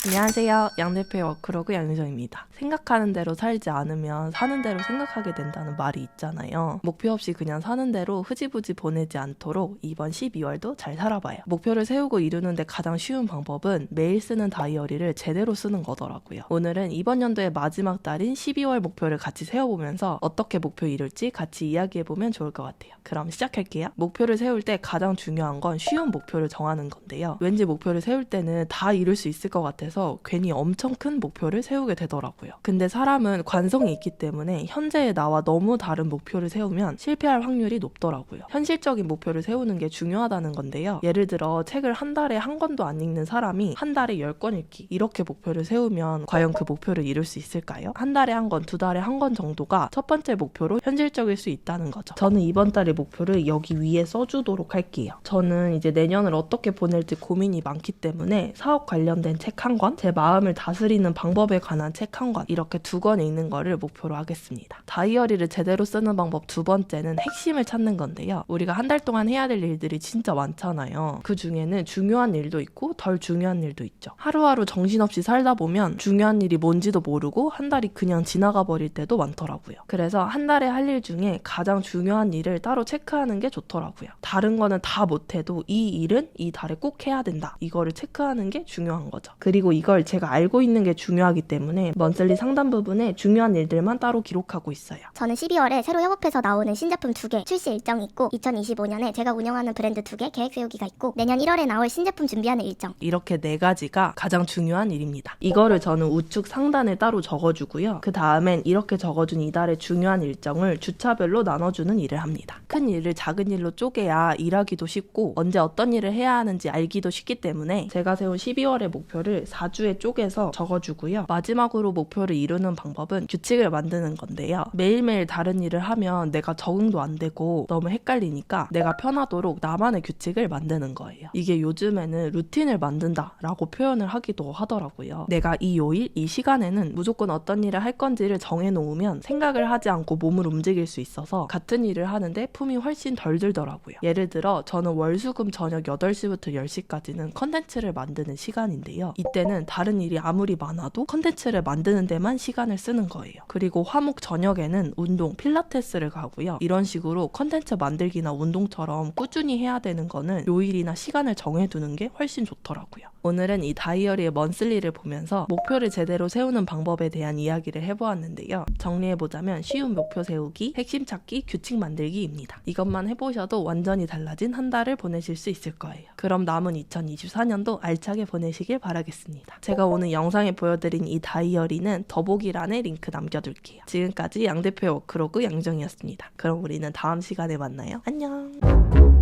안녕하세요. 양대표의 워크로그 양유정입니다. 생각하는 대로 살지 않으면 사는 대로 생각하게 된다는 말이 있잖아요. 목표 없이 그냥 사는 대로 흐지부지 보내지 않도록 이번 12월도 잘 살아봐요. 목표를 세우고 이루는데 가장 쉬운 방법은 매일 쓰는 다이어리를 제대로 쓰는 거더라고요. 오늘은 이번 연도의 마지막 달인 12월 목표를 같이 세워보면서 어떻게 목표 이룰지 같이 이야기해보면 좋을 것 같아요. 그럼 시작할게요. 목표를 세울 때 가장 중요한 건 쉬운 목표를 정하는 건데요. 왠지 목표를 세울 때는 다 이룰 수 있을 것 같아서 괜히 엄청 큰 목표를 세우게 되더라고요. 근데 사람은 관성이 있기 때문에 현재의 나와 너무 다른 목표를 세우면 실패할 확률이 높더라고요. 현실적인 목표를 세우는 게 중요하다는 건데요. 예를 들어 책을 한 달에 한 권도 안 읽는 사람이 한 달에 10권 읽기 이렇게 목표를 세우면 과연 그 목표를 이룰 수 있을까요? 한 달에 한 권, 두 달에 한 권 정도가 첫 번째 목표로 현실적일 수 있다는 거죠. 저는 이번 달의 목표를 여기 위에 써주도록 할게요. 저는 이제 내년을 어떻게 보낼지 고민이 많기 때문에 사업 관련된 책 한 권, 제 마음을 다스리는 방법에 관한 책 한 권, 이렇게 2권 읽는 거를 목표로 하겠습니다. 다이어리를 제대로 쓰는 방법 두 번째는 핵심을 찾는 건데요. 우리가 한 달 동안 해야 될 일들이 진짜 많잖아요. 그 중에는 중요한 일도 있고 덜 중요한 일도 있죠. 하루하루 정신없이 살다 보면 중요한 일이 뭔지도 모르고 한 달이 그냥 지나가 버릴 때도 많더라고요. 그래서 한 달에 할 일 중에 가장 중요한 일을 따로 체크하는 게 좋더라고요. 다른 거는 다 못해도 이 일은 이 달에 꼭 해야 된다. 이거를 체크하는 게 중요한 거죠. 그리고 이걸 제가 알고 있는 게 중요하기 때문에 먼슬리 상담 부분에 중요한 일들만 따로 기록하고 있어요. 저는 12월에 새로 협업해서 나오는 신제품 2개 출시 일정이 있고 2025년에 제가 운영하는 브랜드 2개 계획 세우기가 있고 내년 1월에 나올 신제품 준비하는 일정. 이렇게 4가지가 가장 중요한 일입니다. 이거를 저는 우측 상단에 따로 적어주고요. 그 다음엔 이렇게 적어준 이달의 중요한 일정을 주차별로 나눠주는 일을 합니다. 큰 일을 작은 일로 쪼개야 일하기도 쉽고 언제 어떤 일을 해야 하는지 알기도 쉽기 때문에 제가 세운 12월의 목표를 4주에 쪼개서 적어주고요. 마지막으로 목표를 이루는 방법은 규칙을 만드는 건데요. 매일매일 다른 일을 하면 내가 적응도 안 되고 너무 헷갈리니까 내가 편하도록 나만의 규칙을 만드는 거예요. 이게 요즘에는 루틴을 만든다라고 표현을 하기도 하더라고요. 내가 이 요일, 이 시간에는 무조건 어떤 일을 할 건지를 정해놓으면 생각을 하지 않고 몸을 움직일 수 있어서 같은 일을 하는데 품이 훨씬 덜 들더라고요. 예를 들어 저는 월수금 저녁 8시부터 10시까지는 컨텐츠를 만드는 시간인데요. 이때는 다른 일이 아무리 많아도 컨텐츠를 만드는 데만 시간을 쓰는 거예요. 그리고 화목 저녁에는 운동, 필라테스를 가고요. 이런 식으로 컨텐츠 만들기나 운동처럼 꾸준히 해야 되는 거는 요일이나 시간을 정해두는 게 훨씬 좋더라고요. 오늘은 이 다이어리의 먼슬리를 보면서 목표를 제대로 세우는 방법에 대한 이야기를 해보았는데요. 정리해보자면 쉬운 목표 세우기, 핵심 찾기, 규칙 만들기입니다. 이것만 해보셔도 완전히 달라진 한 달을 보내실 수 있을 거예요. 그럼 남은 2024년도 알차게 보내시길 바라겠습니다. 제가 오늘 영상에 보여드린 이 다이어리는 더보기란에 링크 남겨둘게요. 지금까지 양대표의 워크로그 양정이었습니다. 그럼 우리는 다음 시간에 만나요. 안녕.